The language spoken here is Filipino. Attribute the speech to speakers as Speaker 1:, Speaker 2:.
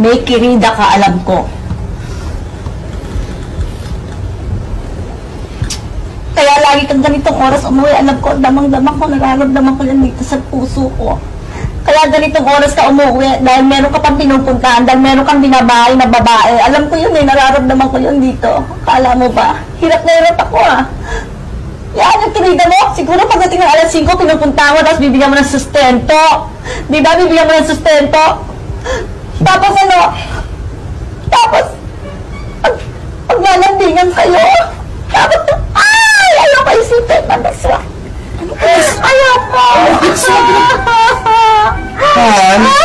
Speaker 1: May kirida ka, alam ko. Kaya lagi kang ganitong oras umuwi, alam ko, damang-damang ko, nararamdaman ko yan dito sa puso ko. Kaya ganitong oras ka umuwi, dahil meron ka pang pinupuntahan, dahil meron kang binabahay na babae. Alam ko yun eh, nararamdaman ko yun dito. Kala mo ba? Hirap na hirap ako ah. Yan, yung kirida mo. Siguro pagdating ng alas 5, pinupunta mo, tapos bibigyan mo ng sustento. Di ba? Bibigyan mo ng sustento. Tapos ano? Tapos, paglalambingan kayo. Tapos, ay! Ayoko isipin. Mandaswa. Ayoko.
Speaker 2: Han?